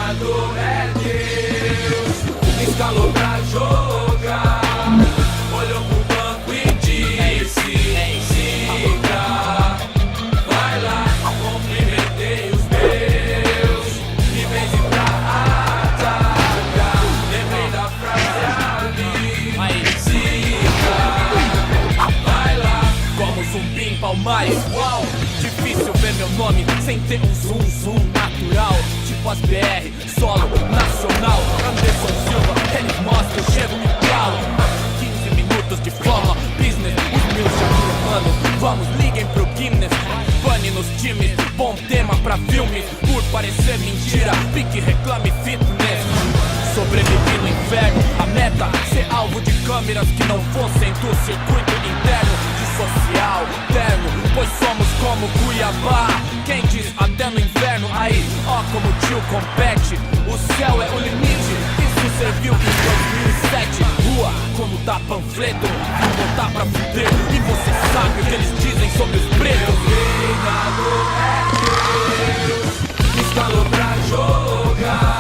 treinador é Deus. Escalou pra jogar, olhou pro banco e disse: siga, vai lá, cumprimentei os meus, e vence pra atacar. Lembrei da frase ali: siga, vai lá. Como zumbi em Palmares, uau, difícil ver meu nome sem ter um zoom natural. Tipo as BR, solo, nacional. Anderson Silva, ele mostra, eu chego e falo. 15 minutos de fama, business, os meus já me amando. Vamos, liguem pro Guinness, pane nos times. Bom tema pra filmes, por parecer mentira, pique, reclame, fitness. Sobrevivi no inferno, a meta, ser alvo de câmeras que não fossem do circuito interno. De social, terno, pois somos como Cuiabá. Quem diz até no inverno, aí, ó como o tio compete. O céu é o limite, isso serviu em 2007. Rua, como dá panfleto, vou botar pra fuder. E você sabe o que eles dizem sobre os pretos. Treinador é Deus, escalou pra jogar,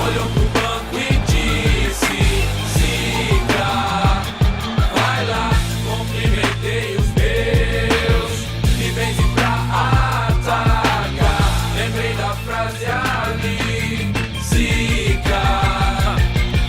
olhou pro banco e disse: siga, vai lá, cumprimentei os meus, e vence pra atacar. Lembrei da frase ali: siga,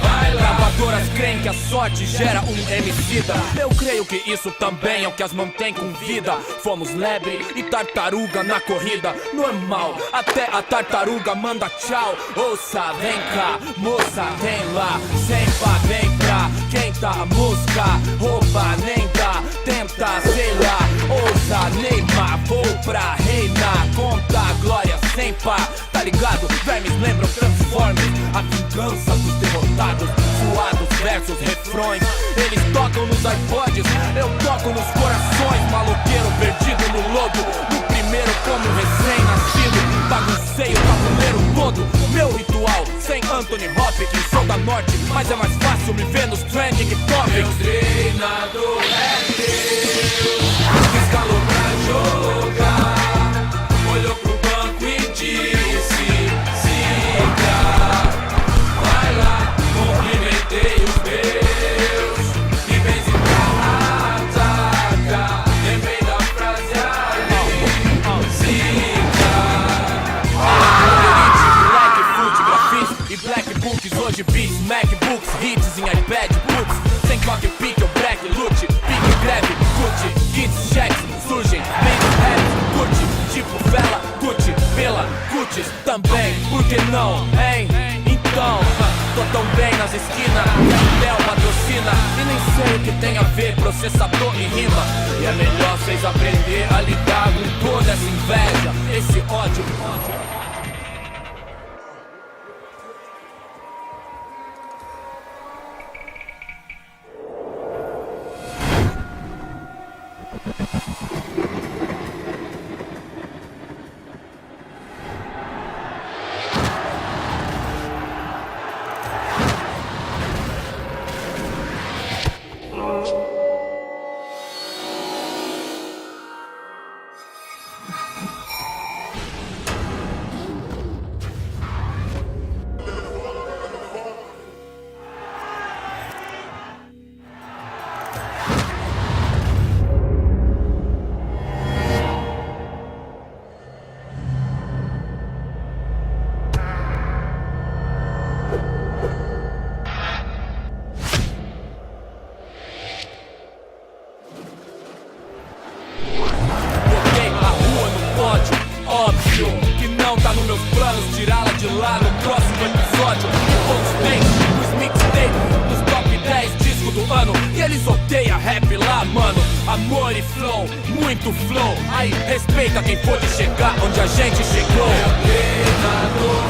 vai lá. Gravadoras creem que a sorte gera um homicida. Eu creio que isso também é o que as mantém com vida. Fomos lebre e tartaruga na corrida. Normal, até a tartaruga manda tchau. Ouça, vem cá, moça, vem lá. Sempa, vem cá, quem tá a música? Rouba, nem dá, tenta, sei lá. Ouça, Neymar, vou pra reinar. Conta a glória, sem pá, tá ligado? Vermes lembram Transformers, a vingança dos derrotados. Suados versos, refrões, eles tocam nos iPods, eu toco nos corações. Maloqueiro perdido no lodo, no primeiro como recém-nascido. Baguncei o tabuleiro todo, meu ritual sem Anthony Hopkins. Sou da norte, mas é mais fácil me ver nos trending topics. Meu treinador é Deus, escalou pra jogar, olhou pro banco e disse: siga, vai lá, cumprimentei os meus, e vence pra atacar. Lembrei da frase ali: siga. Like food, grafite e black books. Hoje beats, MacBooks, hits em iPad, putz. Sem toque, pique ou black, lute, pique, greve, curte. Kits, checks, surgem, bem raps, curte. Tipo vela, curte, pela, curtes também. Por que não, hein? Então, tô tão bem nas esquinas, Intel patrocina. E nem sei o que tem a ver processador e rima. E é melhor vocês aprender a lidar com toda essa inveja, esse ódio. Tirá-la de lá no próximo episódio. Postei os mixtapes dos top 10 discos do ano. E eles odeiam rap lá, mano. Amor e flow, muito flow. Aí respeita quem pôde chegar onde a gente chegou. Meu treinador